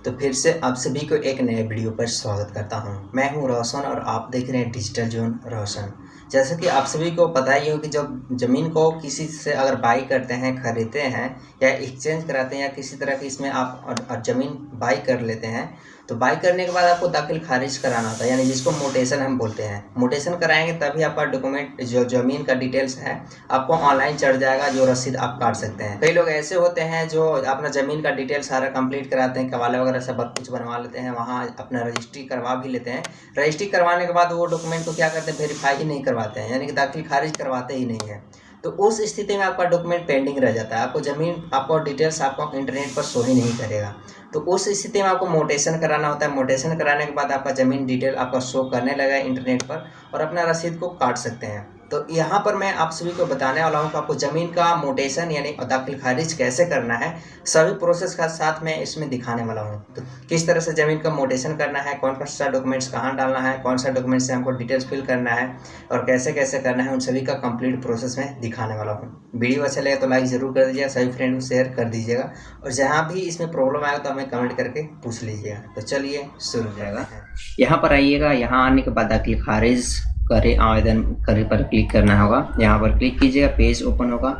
तो फिर से आप सभी को एक नए वीडियो पर स्वागत करता हूं। मैं हूं रोशन और आप देख रहे हैं डिजिटल जोन रोशन। जैसे कि आप सभी को पता ही हो कि जब ज़मीन को किसी से अगर बाई करते हैं, खरीदते हैं या एक्सचेंज कराते हैं या किसी तरह की इसमें आप ज़मीन बाई कर लेते हैं, तो बाई करने के बाद आपको दाखिल खारिज कराना होता है, यानी जिसको मोटेशन हम बोलते हैं। मोटेशन कराएंगे तभी आपका डॉक्यूमेंट जो ज़मीन का डिटेल्स है आपको ऑनलाइन चढ़ जाएगा, जो रसीद आप काट सकते हैं। कई लोग ऐसे होते हैं जो अपना ज़मीन का डिटेल सारा कंप्लीट कराते हैं, कवाले वगैरह सब कुछ बनवा लेते हैं, वहाँ अपना रजिस्ट्री करवा भी लेते हैं। रजिस्ट्री करवाने के बाद वो डॉक्यूमेंट को क्या करते हैं, वेरीफाई ही नहीं करवाते हैं, यानी कि दाखिल खारिज करवाते ही नहीं है। तो उस स्थिति में आपका डॉक्यूमेंट पेंडिंग रह जाता है, आपको ज़मीन आपको डिटेल्स आपको इंटरनेट पर शो ही नहीं करेगा। तो उस स्थिति में आपको मोटेशन कराना होता है। मोटेशन कराने के बाद आपका ज़मीन डिटेल आपका शो करने लगा इंटरनेट पर और अपना रसीद को काट सकते हैं। तो यहाँ पर मैं आप सभी को बताने वाला हूँ कि आपको ज़मीन का मोटेशन यानी दाखिल खारिज कैसे करना है, सभी प्रोसेस का साथ में इसमें दिखाने वाला हूँ। तो किस तरह से ज़मीन का मोटेशन करना है, कौन कौन सा डॉक्यूमेंट्स कहाँ डालना है, कौन सा डॉक्यूमेंट से हमको डिटेल्स फिल करना है और कैसे कैसे करना है, उन सभी का कंप्लीट प्रोसेस में दिखाने वाला हूँ। वीडियो अच्छा लगे तो लाइक ज़रूर कर दीजिएगा, सभी फ्रेंड को शेयर कर दीजिएगा और जहाँ भी इसमें प्रॉब्लम आएगा तो हमें कमेंट करके पूछ लीजिएगा। तो चलिए शुरू हो जाएगा। यहाँ पर आइएगा, यहाँ आने के बाद दाखिल खारिज करें आवेदन करे पर क्लिक करना होगा। यहाँ पर क्लिक कीजिएगा, पेज ओपन होगा।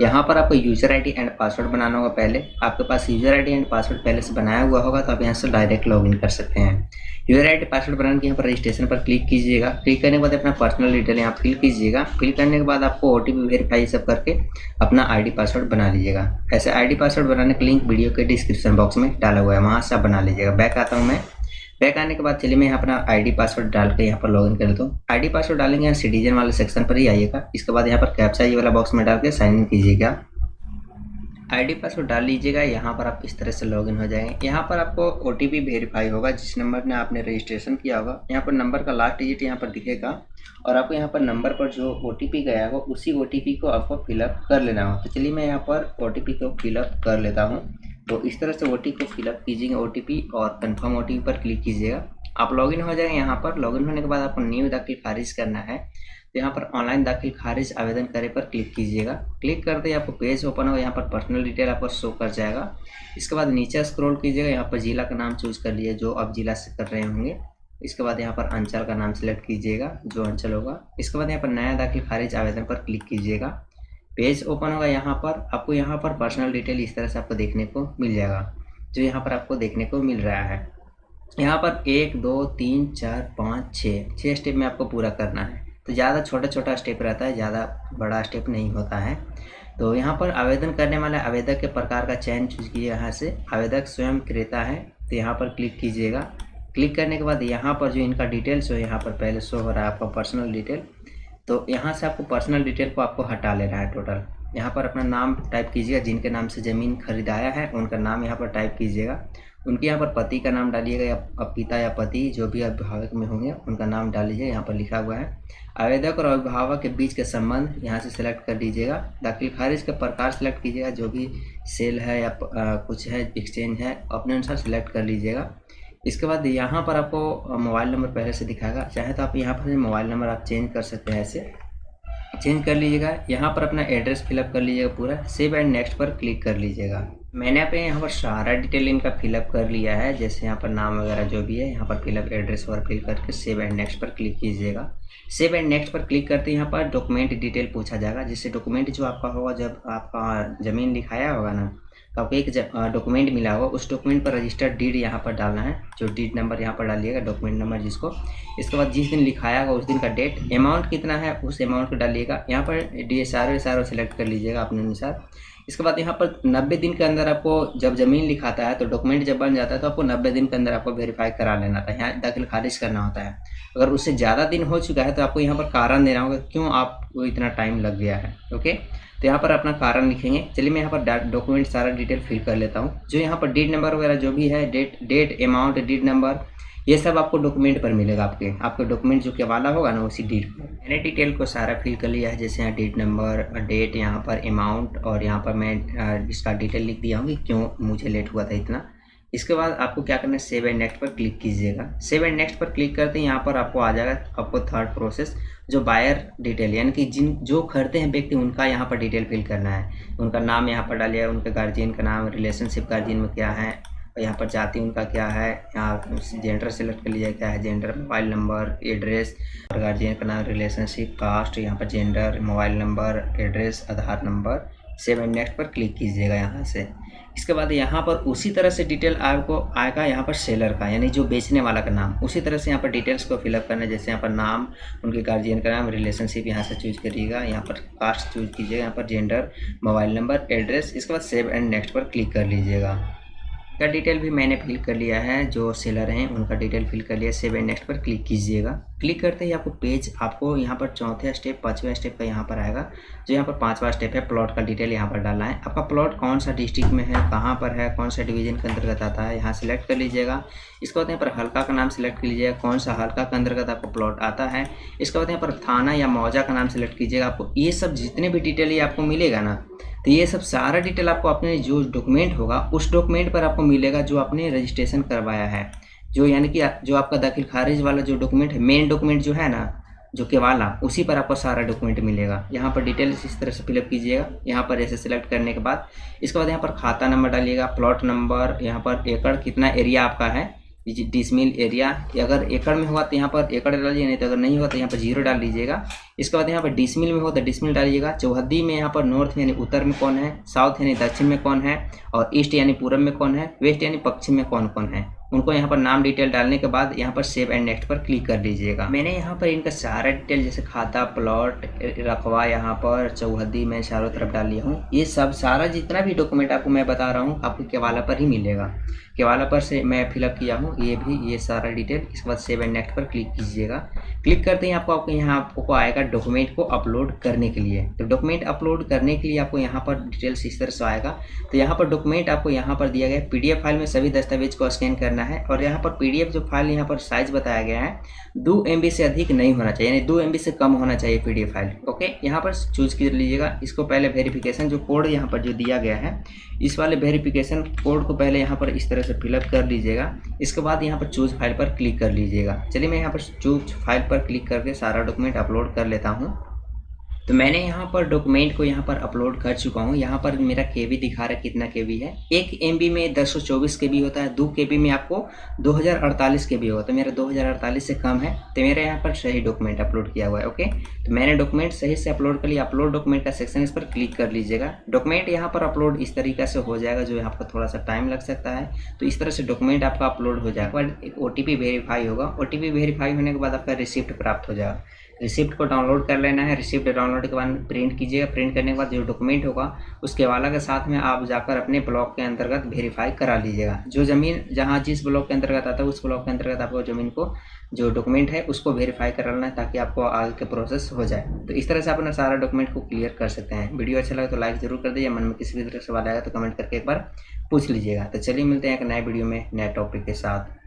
यहाँ पर आपको यूज़र आईडी एंड पासवर्ड बनाना होगा। पहले आपके पास यूज़र आईडी एंड पासवर्ड पहले से बनाया हुआ होगा तो आप यहाँ से डायरेक्ट लॉगिन कर सकते हैं। यूज़र आईडी पासवर्ड बनाने के यहाँ पर रजिस्ट्रेशन पर क्लिक कीजिएगा। क्लिक करने के बाद अपना पर्सनल डिटेल यहाँ फिल कीजिएगा। फिल करने के बाद आपको OTP वेरीफाई सब करके अपना ID पासवर्ड बना लीजिएगा। ऐसे ID पासवर्ड बनाने का लिंक वीडियो के डिस्क्रिप्शन बॉक्स में डाला हुआ है, वहाँ से आप बना लीजिएगा। बैक आता हूँ मैं। बैक आने के बाद चलिए मैं यहाँ अपना ID पासवर्ड डाल के यहाँ पर लॉगिन कर लेता हूँ। ID पासवर्ड डालेंगे यहाँ सिटीजन वाले सेक्शन पर ही आइएगा। इसके बाद यहाँ पर कैप्चा ये वाला बॉक्स में डाल के साइन इन कीजिएगा। ID पासवर्ड डाल लीजिएगा। यहाँ पर आप इस तरह से लॉगिन हो जाएंगे। यहाँ पर आपको OTP वेरीफाई होगा, जिस नंबर में आपने रजिस्ट्रेशन किया होगा। यहाँ पर नंबर का लास्ट डिजिट यहाँ पर दिखेगा और आपको यहाँ पर नंबर पर जो OTP गया होगा उसी OTP को आपको फिलअप कर लेना होगा। तो चलिए मैं यहाँ पर OTP को फिलअप कर लेता हूँ। तो इस तरह से OTP को फिलअप कीजिएगा, OTP और कंफर्म OTP पर क्लिक कीजिएगा। आप लॉगिन हो जाएंगे। यहाँ पर लॉगिन होने के बाद आपको न्यू दाखिल खारिज करना है, तो यहाँ पर ऑनलाइन दाखिल खारिज आवेदन करे पर क्लिक कीजिएगा। क्लिक करते ही आपको पेज ओपन होगा। यहाँ पर पर्सनल डिटेल आपको शो कर जाएगा। इसके बाद नीचे स्क्रॉल कीजिएगा, यहाँ पर जिला का नाम चूज कर लीजिए जो आप जिला से कर रहे होंगे। इसके बाद यहाँ पर अंचल का नाम सेलेक्ट कीजिएगा जो अंचल होगा। इसके बाद यहाँ पर नया दाखिल खारिज आवेदन पर क्लिक कीजिएगा। पेज ओपन होगा। यहाँ पर आपको यहाँ पर पर्सनल डिटेल इस तरह से आपको देखने को मिल जाएगा, जो यहाँ पर आपको देखने को मिल रहा है। यहाँ पर 1 2 3 4 5 6 स्टेप में आपको पूरा करना है। तो ज़्यादा छोटा छोटा स्टेप रहता है, ज़्यादा बड़ा स्टेप नहीं होता है। तो यहाँ पर आवेदन करने वाले आवेदक के प्रकार का चयन चूज कीजिए। यहाँ से आवेदक स्वयं क्रेता है तो यहाँ पर क्लिक कीजिएगा। क्लिक करने के बाद यहाँ पर जो इनका डिटेल्स हो यहाँ पर पहले शो हो रहा है आपका पर्सनल डिटेल। तो यहाँ से आपको पर्सनल डिटेल को आपको हटा लेना है टोटल। यहाँ पर अपना नाम टाइप कीजिएगा, जिनके नाम से ज़मीन खरीदाया है उनका नाम यहाँ पर टाइप कीजिएगा। उनके यहाँ पर पति का नाम डालिएगा या पिता या पति जो भी अभिभावक में होंगे उनका नाम डाल लीजिए। यहाँ पर लिखा हुआ है। आवेदक और अभिभावक के बीच के संबंध यहाँ से सिलेक्ट कर दीजिएगा। दाखिल खारिज का प्रकार सेलेक्ट कीजिएगा, जो भी सेल है या कुछ है एक्सचेंज है अपने अनुसार सेलेक्ट कर लीजिएगा। इसके बाद यहाँ पर आपको मोबाइल नंबर पहले से दिखाएगा, चाहे तो आप यहाँ पर मोबाइल नंबर आप चेंज कर सकते हैं, ऐसे चेंज कर लीजिएगा। यहाँ पर अपना एड्रेस फिलअप कर लीजिएगा पूरा। सेव एंड नेक्स्ट पर क्लिक कर लीजिएगा। मैंने यहाँ पर सारा डिटेल इनका फिलअप कर लिया है, जैसे यहाँ पर नाम वगैरह जो भी है यहाँ पर फिलअप एड्रेस और फिल करके सेव एंड नेक्स्ट पर क्लिक कीजिएगा। सेव एंड नेक्स्ट पर क्लिक करते यहाँ पर डॉक्यूमेंट डिटेल पूछा जाएगा, जिससे डॉक्यूमेंट जो आपका होगा जब आपका ज़मीन लिखाया होगा ना तो आपको एक डॉक्यूमेंट मिला होगा, उस डॉक्यूमेंट पर रजिस्टर्ड डीड यहाँ पर डालना है, जो डीड नंबर यहाँ पर डालिएगा, डॉक्यूमेंट नंबर जिसको। इसके बाद जिस दिन लिखाया होगा उस दिन का डेट, अमाउंट कितना है उस अमाउंट को डालिएगा। यहाँ पर DSRO सेलेक्ट कर लीजिएगा अपने अनुसार। इसके बाद यहाँ पर 90 दिन के अंदर आपको जब ज़मीन लिखाता है तो डॉक्यूमेंट जब बन जाता है तो आपको 90 दिन के अंदर आपको वेरीफाई करा लेना था, यहाँ दाखिल खारिज करना होता है। अगर उससे ज़्यादा दिन हो चुका है तो आपको यहाँ पर कारण देना होगा क्यों आपको इतना टाइम लग गया है। ओके, तो यहाँ पर अपना कारण लिखेंगे। चलिए मैं यहाँ पर डॉक्यूमेंट सारा डिटेल फिल कर लेता हूँ। जो यहाँ पर डीड नंबर वगैरह जो भी है, डेट अमाउंट डीड नंबर ये सब आपको डॉक्यूमेंट पर मिलेगा। आपके डॉक्यूमेंट जो के वाला होगा ना उसी डीड पर। मैंने डिटेल को सारा फिल कर लिया है, जैसे यहाँ डीड नंबर, डेट, यहाँ पर अमाउंट और यहाँ पर मैं इसका डिटेल लिख दिया हूँ कि क्यों मुझे लेट हुआ था इतना। इसके बाद आपको क्या करना है, सेव एंड नेक्स्ट पर क्लिक कीजिएगा। सेव एंड नेक्स्ट पर क्लिक करते हैं यहाँ पर आपको आ जाएगा आपको थर्ड प्रोसेस, जो बायर डिटेल यानी कि जो खरीदते हैं व्यक्ति उनका यहाँ पर डिटेल फिल करना है। उनका नाम यहाँ पर डालिएगा, उनके गार्जियन का नाम, रिलेशनशिप गार्जियन में क्या है, और यहाँ पर जाति उनका क्या है, यहाँ जेंडर सेलेक्ट कर लीजिए, क्या है जेंडर, मोबाइल नंबर, एड्रेस और गार्जियन का नाम, रिलेशनशिप, कास्ट, यहाँ पर gender, mobile number, address, Aadhaar number, save and next पर क्लिक कीजिएगा यहाँ से। इसके बाद यहाँ पर उसी तरह से डिटेल आपको आएगा यहाँ पर सेलर का, यानी जो बेचने वाला का नाम, उसी तरह से यहाँ पर डिटेल्स को फिलअप करना है। जैसे यहाँ पर नाम, उनके गार्जियन का नाम, रिलेशनशिप यहाँ से चूज करिएगा, यहाँ पर कास्ट चूज कीजिएगा, यहाँ पर जेंडर, मोबाइल नंबर, एड्रेस। इसके बाद सेव एंड नेक्स्ट पर क्लिक कर लीजिएगा। का डिटेल भी मैंने फिल कर लिया है, जो सेलर हैं उनका डिटेल फिल कर लिया। सेव एंड नेक्स्ट पर क्लिक कीजिएगा। क्लिक करते ही आपको पेज, आपको यहाँ पर चौथे स्टेप, पाँचवें स्टेप का यहाँ पर आएगा। जो यहाँ पर पाँचवा स्टेप है, प्लॉट का डिटेल यहाँ पर डालना है। आपका प्लॉट कौन सा डिस्ट्रिक्ट में है, कहाँ पर है, कौन सा डिवीजन के अंतर्गत आता है, यहाँ सेलेक्ट कर लीजिएगा। इसके बाद यहाँ पर हल्का का नाम सेलेक्ट कर लीजिएगा, कौन सा हल्का के अंतर्गत आपको प्लॉट आता है। इसके बाद यहाँ पर थाना या मौजा का नाम सेलेक्ट कीजिएगा। आपको ये सब जितने भी डिटेल ये आपको मिलेगा ना, तो ये सब सारा डिटेल आपको अपने जो डॉक्यूमेंट होगा उस डॉक्यूमेंट पर आपको मिलेगा जो आपने रजिस्ट्रेशन करवाया है। जो यानी कि जो आपका दाखिल खारिज वाला जो डॉक्यूमेंट है, मेन डॉक्यूमेंट जो है ना, जो के वाला, उसी पर आपको सारा डॉक्यूमेंट मिलेगा। यहाँ पर डिटेल्स इस तरह से फिलअप कीजिएगा। यहाँ पर ऐसे सिलेक्ट करने के बाद इसके बाद यहाँ पर खाता नंबर डालिएगा, प्लॉट नंबर, यहाँ पर एकड़, कितना एरिया आपका है, डिसमिल एरिया, अगर एकड़ में होगा तो यहाँ पर एकड़ डालिए, नहीं तो अगर नहीं होगा तो यहाँ पर 0 डाल लीजिएगा। इसके बाद यहाँ पर डिसमिल में हो तो डिसमिल डालिएगा। चौहद्दी में यहाँ पर नॉर्थ यानी उत्तर में कौन है, साउथ यानी दक्षिण में कौन है, और ईस्ट यानी पूरब में कौन है, वेस्ट यानी पश्चिम में कौन कौन है, उनको यहाँ पर नाम डिटेल डालने के बाद यहाँ पर सेव एंड नेक्स्ट पर क्लिक कर लीजिएगा। मैंने यहाँ पर इनका सारा डिटेल जैसे खाता, प्लॉट, रकबा यहाँ पर चौहद्दी में चारों तरफ डाल लिया हूँ। ये सब सारा जितना भी डॉक्यूमेंट आपको मैं बता रहा हूँ आपको केवाला पर ही मिलेगा। केवाला पर से मैं फिलअप किया हूँ ये सारा डिटेल। इसके बाद सेव एंड नेक्स्ट पर क्लिक कीजिएगा। क्लिक करते ही आपको यहाँ आपको आएगा डॉक्यूमेंट को अपलोड करने के लिए। तो डॉक्यूमेंट अपलोड करने के लिए आपको यहाँ पर डिटेल्स इस तरह से आएगा। तो यहाँ पर डॉक्यूमेंट आपको यहाँ पर दिया गया है, PDF फाइल में सभी दस्तावेज को स्कैन करना है। और यहाँ पर PDF जो फाइल यहाँ पर साइज बताया गया है 2 MB से अधिक नहीं होना चाहिए, यानी 2 MB से कम होना चाहिए PDF फाइल। ओके, यहाँ पर चूज कर लीजिएगा। इसको पहले वेरिफिकेशन जो कोड यहाँ पर जो दिया गया है, इस वाले वेरिफिकेशन कोड को पहले यहाँ पर इस तरह से फिलअप कर लीजिएगा। इसके बाद यहाँ पर चूज फाइल पर क्लिक कर लीजिएगा। चलिए मैं यहाँ पर चूज फाइल पर क्लिक करके सारा डॉक्यूमेंट अपलोड कर लेता हूँ। तो मैंने यहाँ पर डॉक्यूमेंट को यहाँ पर अपलोड कर चुका हूँ। यहाँ पर मेरा KB दिखा रहा है कितना KB है। 1 MB में 1024 KB होता है, 2 KB में आपको 2048 KB होगा। तो मेरा 2048 से कम है, तो मेरा यहाँ पर सही डॉक्यूमेंट अपलोड किया हुआ है। ओके, तो मैंने डॉक्यूमेंट सही से अपलोड कर लिया। अपलोड डॉक्यूमेंट का सेक्शन, इस पर क्लिक कर लीजिएगा। डॉक्यूमेंट यहाँ पर अपलोड इस तरीके से हो जाएगा, जो यहाँ पर थोड़ा सा टाइम लग सकता है। तो इस तरह से डॉक्यूमेंट आपका अपलोड हो जाएगा। एक OTP वेरीफाई होगा। OTP वेरीफाई होने के बाद आपका रिसिप्ट प्राप्त हो जाएगा। रिसिप्ट को डाउनलोड कर लेना है। रिसिप्ट डाउनलोड के बाद प्रिंट कीजिएगा। प्रिंट करने के बाद जो डॉक्यूमेंट होगा उसके वाला के साथ में आप जाकर अपने ब्लॉक के अंतर्गत वेरीफाई करा लीजिएगा। जो ज़मीन जहाँ जिस ब्लॉक के अंतर्गत आता है उस ब्लॉक के अंतर्गत आपको ज़मीन को जो डॉक्यूमेंट है उसको वेरीफाई करा लेना है, ताकि आपको आगे के प्रोसेस हो जाए। तो इस तरह से अपना सारा डॉक्यूमेंट को क्लियर कर सकते हैं। वीडियो अच्छा लगा तो लाइक ज़रूर कर दीजिए। मन में किसी भी तरह सवाल आएगा तो कमेंट करके एक बार पूछ लीजिएगा। तो चलिए मिलते हैं एक नए वीडियो में नए टॉपिक के साथ।